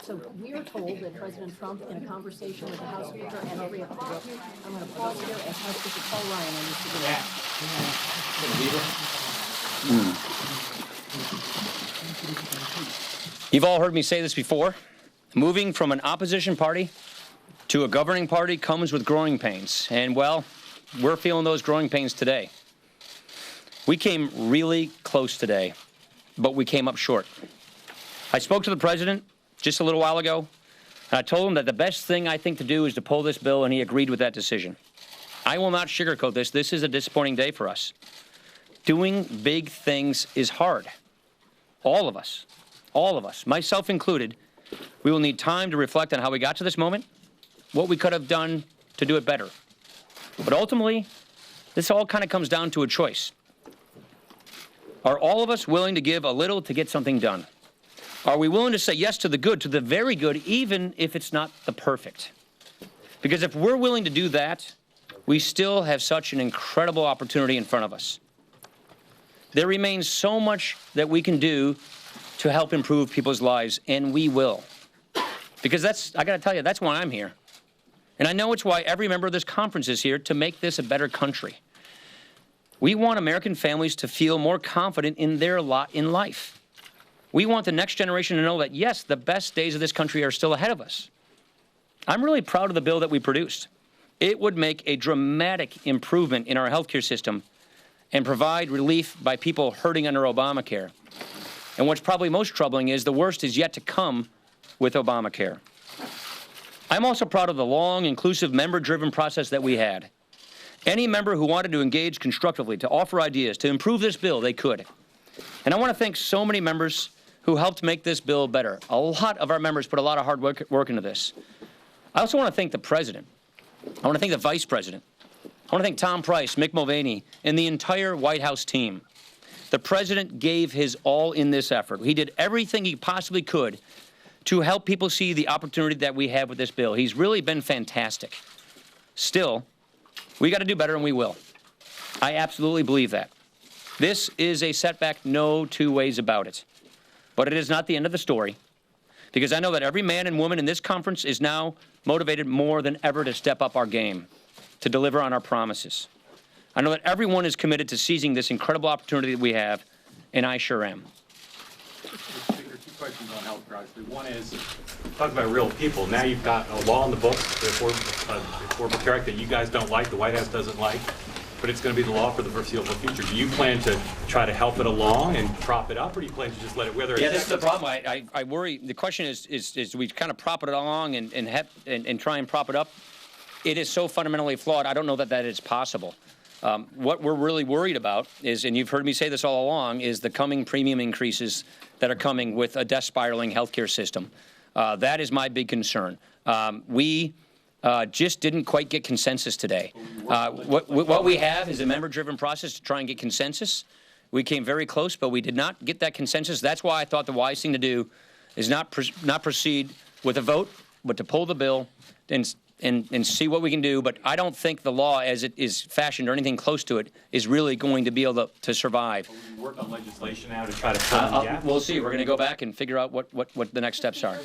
So we are told that President Trump, in a conversation with the House Speaker and every other, I'm going to pause here and House Speaker Paul Ryan on this again. You've all heard me say this before. Moving from an opposition party to a governing party comes with growing pains. And, well, we're feeling those growing pains today. We came really close today, but we came up short. I spoke to the president just a little while ago, and I told him that the best thing I think to do is to pull this bill, and he agreed with that decision. I will not sugarcoat this. This is a disappointing day for us. Doing big things is hard. All of us, myself included, we will need time to reflect on how we got to this moment, what we could have done to do it better. But ultimately, this all kind of comes down to a choice. Are all of us willing to give a little to get something done? Are we willing to say yes to the good, to the very good, even if it's not the perfect? Because if we're willing to do that, we still have such an incredible opportunity in front of us. There remains so much that we can do to help improve people's lives, and we will. Because I got to tell you, that's why I'm here. And I know it's why every member of this conference is here, to make this a better country. We want American families to feel more confident in their lot in life. We want the next generation to know that, yes, the best days of this country are still ahead of us. I'm really proud of the bill that we produced. It would make a dramatic improvement in our healthcare system and provide relief by people hurting under Obamacare. And what's probably most troubling is the worst is yet to come with Obamacare. I'm also proud of the long, inclusive, member-driven process that we had. Any member who wanted to engage constructively, to offer ideas, to improve this bill, they could. And I want to thank so many members who helped make this bill better. A lot of our members put a lot of hard work into this. I also want to thank the president. I want to thank the vice president. I want to thank Tom Price, Mick Mulvaney, and the entire White House team. The president gave his all in this effort. He did everything he possibly could to help people see the opportunity that we have with this bill. He's really been fantastic. Still, we got to do better, and we will. I absolutely believe that. This is a setback, no two ways about it. But it is not the end of the story, because I know that every man and woman in this conference is now motivated more than ever to step up our game, to deliver on our promises. I know that everyone is committed to seizing this incredible opportunity that we have, and I sure am. Speaker, two questions on health care. One is, talk about real people. Now you've got a law in the books, the Affordable Care Act, that you guys don't like, the White House doesn't like, but it's going to be the law for the foreseeable future. Do you plan to try to help it along and prop it up, or do you plan to just let it wither? Yeah, this is the problem. I worry. The question is we kind of prop it along and try and prop it up. It is so fundamentally flawed. I don't know that is possible. What we're really worried about is, and you've heard me say this all along, is the coming premium increases that are coming with a death spiraling healthcare system. That is my big concern. We just didn't quite get consensus today. What we have is a member-driven process to try and get consensus. We came very close, but we did not get that consensus. That's why I thought the wise thing to do is not proceed with a vote, but to pull the bill and see what we can do. But I don't think the law, as it is fashioned or anything close to it, is really going to be able to survive. Will you work on legislation now to try to fill the gap? We'll see. We're going to go back and figure out what the next steps are.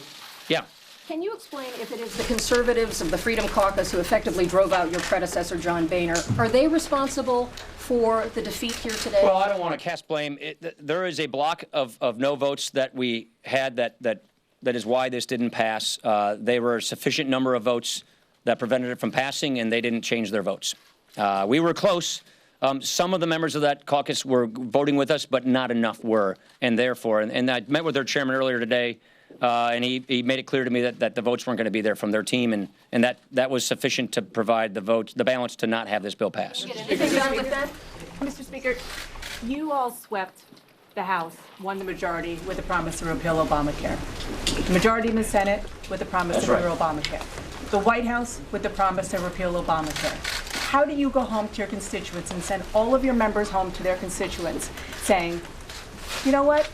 Yeah. Can you explain if it is the conservatives of the Freedom Caucus who effectively drove out your predecessor, John Boehner, are they responsible for the defeat here today? Well, I don't want to cast blame. There is a block of no votes that we had that is why this didn't pass. They were a sufficient number of votes that prevented it from passing, and they didn't change their votes. We were close. Some of the members of that caucus were voting with us, but not enough were, and therefore, and I met with their chairman earlier today, and he made it clear to me that the votes weren't going to be there from their team, and that was sufficient to provide the balance to not have this bill pass. Mr. Speaker, you all swept the House, won the majority with the promise to repeal Obamacare. The majority in the Senate with the promise to repeal Obamacare. The White House with the promise to repeal Obamacare. How do you go home to your constituents and send all of your members home to their constituents saying, you know what?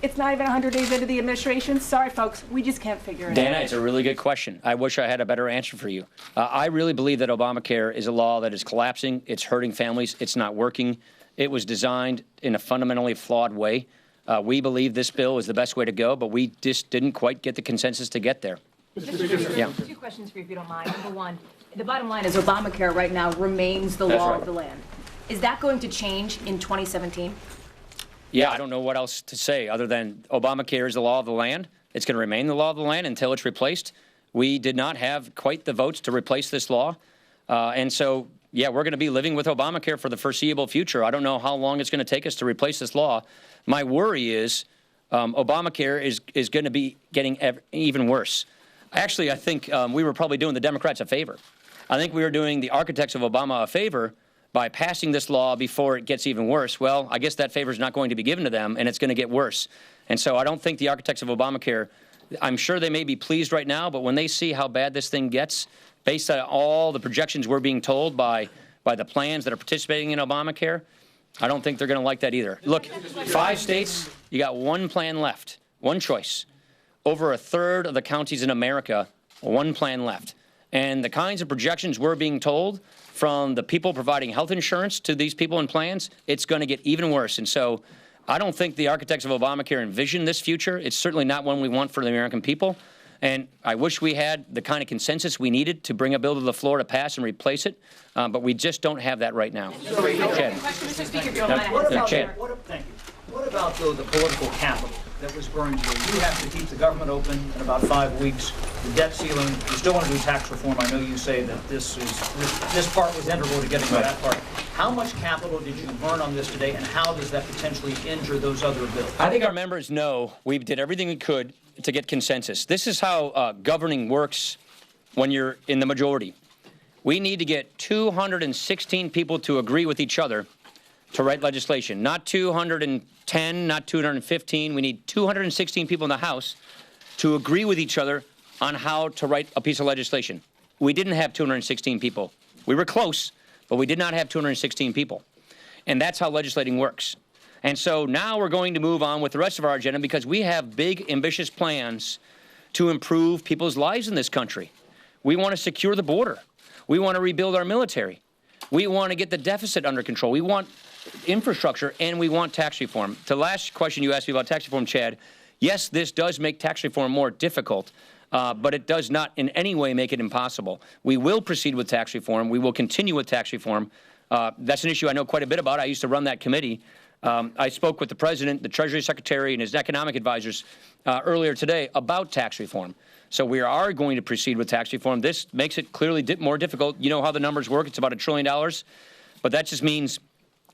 It's not even 100 days into the administration. Sorry, folks, we just can't figure it out. Dana, it's a really good question. I wish I had a better answer for you. I really believe that Obamacare is a law that is collapsing. It's hurting families. It's not working. It was designed in a fundamentally flawed way. We believe this bill is the best way to go, but we just didn't quite get the consensus to get there. Yeah. Two questions for you, if you don't mind. Number one, the bottom line is Obamacare right now remains the law of the land. Is that going to change in 2017? Yeah, I don't know what else to say other than Obamacare is the law of the land. It's going to remain the law of the land until it's replaced. We did not have quite the votes to replace this law. And so, yeah, we're going to be living with Obamacare for the foreseeable future. I don't know how long it's going to take us to replace this law. My worry is Obamacare is going to be getting even worse. Actually, I think we were probably doing the Democrats a favor. I think we were doing the architects of Obama a favor by passing this law before it gets even worse. Well, I guess that favor is not going to be given to them, and it's going to get worse. And so I don't think the architects of Obamacare, I'm sure they may be pleased right now, but when they see how bad this thing gets, based on all the projections we're being told by the plans that are participating in Obamacare, I don't think they're going to like that either. Look, 5 states, you got one plan left, one choice. Over a third of the counties in America, one plan left. And the kinds of projections we're being told from the people providing health insurance to these people in plans, it's going to get even worse. And so I don't think the architects of Obamacare envision this future. It's certainly not one we want for the American people. And I wish we had the kind of consensus we needed to bring a bill to the floor to pass and replace it, but we just don't have that right now. Chad. Mr. Speaker, if you don't mind. Thank you. What about, though, the political capital that was burned here? You have to keep the government open in about 5 weeks. The debt ceiling, you still want to do tax reform. I know you say that this part was integral to getting to that part. How much capital did you burn on this today, and how does that potentially injure those other bills? I think our members know we did everything we could to get consensus. This is how governing works when you're in the majority. We need to get 216 people to agree with each other to write legislation. Not 210, not 215. We need 216 people in the House to agree with each other on how to write a piece of legislation. We didn't have 216 people. We were close, but we did not have 216 people. And that's how legislating works. And so now we're going to move on with the rest of our agenda because we have big, ambitious plans to improve people's lives in this country. We want to secure the border. We want to rebuild our military. We want to get the deficit under control. We want infrastructure, and we want tax reform. To the last question you asked me about tax reform, Chad, yes, this does make tax reform more difficult, but it does not in any way make it impossible. We will proceed with tax reform. We will continue with tax reform. That's an issue I know quite a bit about. I used to run that committee. I spoke with the President, the Treasury Secretary, and his economic advisors earlier today about tax reform. So we are going to proceed with tax reform. This makes it clearly more difficult. You know how the numbers work. It's about $1 trillion. But that just means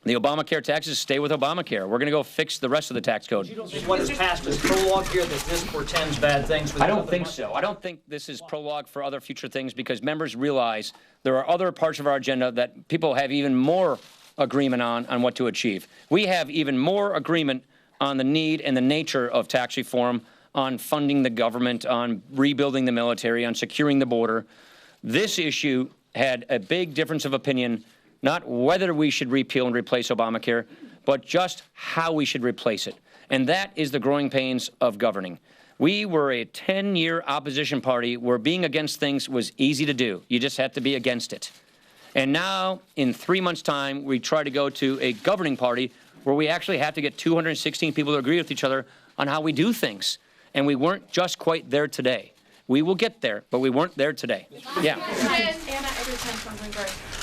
the Obamacare taxes stay with Obamacare. We're going to go fix the rest of the tax code. You don't think what is passed is prologue here, that this portends bad things for the I don't think so. I don't think this is prologue for other future things because members realize there are other parts of our agenda that people have even more agreement on what to achieve. We have even more agreement on the need and the nature of tax reform, on funding the government, on rebuilding the military, on securing the border. This issue had a big difference of opinion, not whether we should repeal and replace Obamacare, but just how we should replace it. And that is the growing pains of governing. We were a 10-year opposition party where being against things was easy to do. You just had to be against it. And now, in 3 months' time, we try to go to a governing party where we actually have to get 216 people to agree with each other on how we do things. And we weren't just quite there today. We will get there, but we weren't there today. Yeah.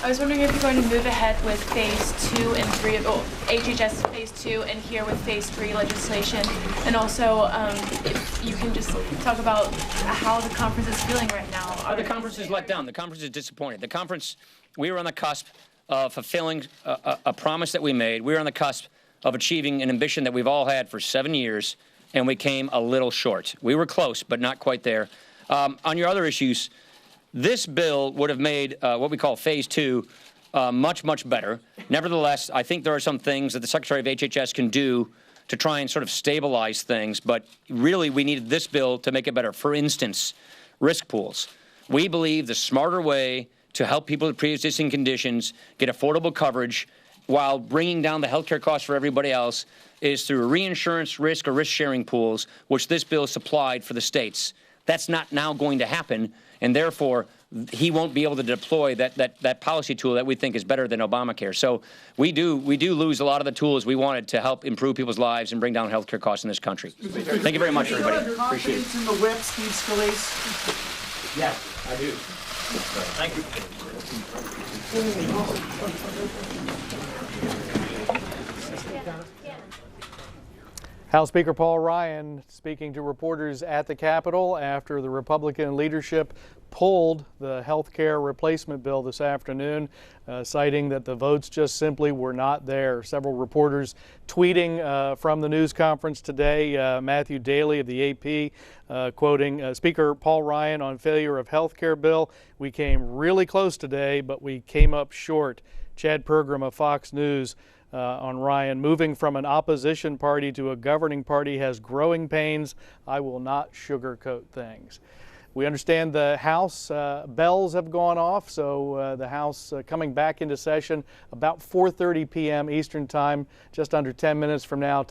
I was wondering if you're going to move ahead with phase 2 and 3 of HHS phase 2 and here with phase 3 legislation. And also, if you can just talk about how the conference is feeling right now. The conference is let down. The conference is disappointed. The conference, we were on the cusp of fulfilling a promise that we made. We were on the cusp of achieving an ambition that we've all had for 7 years, and we came a little short. We were close, but not quite there. On your other issues, this bill would have made what we call phase 2 much, much better. Nevertheless, I think there are some things that the Secretary of HHS can do to try and sort of stabilize things, but really we needed this bill to make it better. For instance, risk pools. We believe the smarter way to help people with pre-existing conditions get affordable coverage while bringing down the health care costs for everybody else is through reinsurance risk or risk-sharing pools, which this bill supplied for the states. That's not now going to happen, and therefore he won't be able to deploy that policy tool that we think is better than Obamacare. So we do lose a lot of the tools we wanted to help improve people's lives and bring down health care costs in this country. Thank you very much, everybody. Appreciate it. In the whip, Steve Scalise? Yes, I do. Thank you. House Speaker Paul Ryan speaking to reporters at the Capitol after the Republican leadership pulled the health care replacement bill this afternoon, citing that the votes just simply were not there. Several reporters tweeting from the news conference today. Matthew Daly of the AP quoting Speaker Paul Ryan on failure of health care bill. "We came really close today, but we came up short." Chad Pergram of Fox News on Ryan, "Moving from an opposition party to a governing party has growing pains. I will not sugarcoat things." We understand the House bells have gone off, so the House coming back into session about 4:30 p.m. Eastern Time, just under 10 minutes from now.